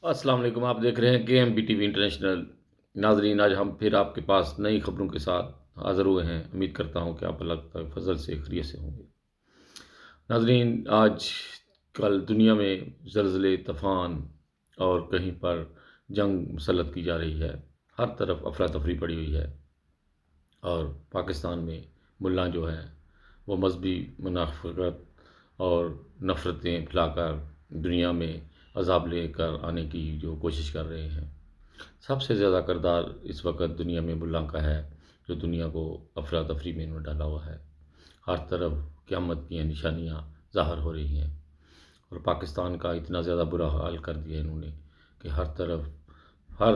السلام علیکم، آپ دیکھ رہے ہیں کے M B T V international. ناظرین، آج ہم پھر آپ کے پاس نئی خبروں کے ساتھ حاضر ہوئے ہیں۔ امید کرتا ہوں کہ آپ اللہ کے فضل سے خیریت سے ہوں گے۔ ناظرین، آج کل دنیا میں زلزلے، طوفان اور کہیں پر جنگ مسلط کی جا رہی ہے۔ ہر طرف افراتفری پڑی ہوئی ہے، اور پاکستان میں ملا جو ہیں وہ مذہبی منافقت اور نفرتیں پھیلا کر دنیا میں عذاب لے کر آنے کی جو کوشش کر رہے ہیں۔ سب سے زیادہ کردار اس وقت دنیا میں ملا کا ہے، جو دنیا کو افراتفری میں انہوں نے ڈالا ہوا ہے۔ ہر طرف قیامت کی نشانیاں ظاہر ہو رہی ہیں، اور پاکستان کا اتنا زیادہ برا حال کر دیا انہوں نے کہ ہر طرف ہر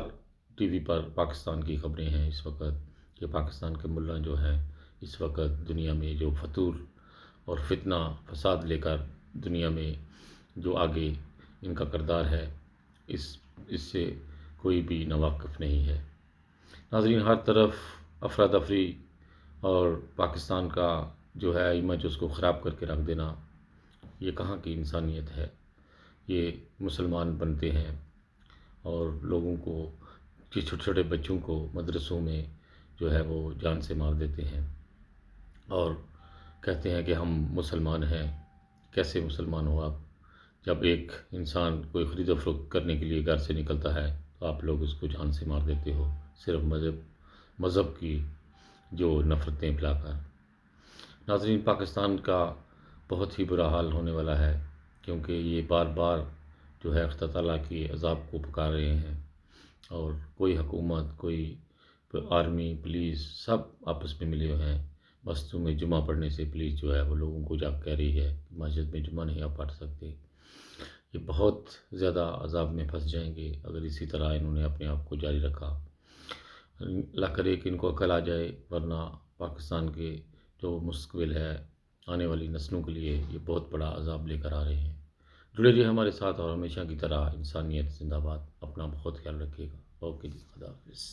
ٹی وی پر پاکستان کی خبریں ہیں اس وقت، کہ پاکستان کے ملا جو ہیں اس وقت دنیا میں جو فتور اور فتنہ فساد لے کر دنیا میں جو آگے ان کا کردار ہے، اس سے کوئی بھی ناواقف نہیں ہے۔ ناظرین، ہر طرف افراتفری اور پاکستان کا جو ہے امیج اس کو خراب کر کے رکھ دینا، یہ کہاں کی انسانیت ہے؟ یہ مسلمان بنتے ہیں اور لوگوں کو، چھوٹے چھوٹے بچوں کو مدرسوں میں جو ہے وہ جان سے مار دیتے ہیں، اور کہتے ہیں کہ ہم مسلمان ہیں۔ کیسے مسلمان ہو آپ؟ جب ایک انسان کوئی خرید و فروخت کرنے کے لیے گھر سے نکلتا ہے تو آپ لوگ اس کو جان سے مار دیتے ہو، صرف مذہب کی جو نفرتیں پھیلا کر۔ ناظرین، پاکستان کا بہت ہی برا حال ہونے والا ہے، کیونکہ یہ بار بار جو ہے خدا تعالیٰ کی عذاب کو پکار رہے ہیں، اور کوئی حکومت، کوئی آرمی، پولیس سب آپس میں ملے ہوئے ہیں۔ مسجدوں میں جمعہ پڑھنے سے پولیس جو ہے وہ لوگوں کو جا کہہ رہی ہے کہ مسجد میں جمعہ نہیں آپ پڑھ سکتے۔ یہ بہت زیادہ عذاب میں پھنس جائیں گے اگر اسی طرح انہوں نے اپنے آپ کو جاری رکھا۔ اللہ کرے کہ ان کو عقل آ جائے، ورنہ پاکستان کے جو مستقبل ہے آنے والی نسلوں کے لیے یہ بہت بڑا عذاب لے کر آ رہے ہیں۔ جڑے رہیے ہمارے ساتھ، اور ہمیشہ کی طرح انسانیت زندہ باد۔ اپنا بہت خیال رکھیے گا۔ اوکے جی، خدا حافظ۔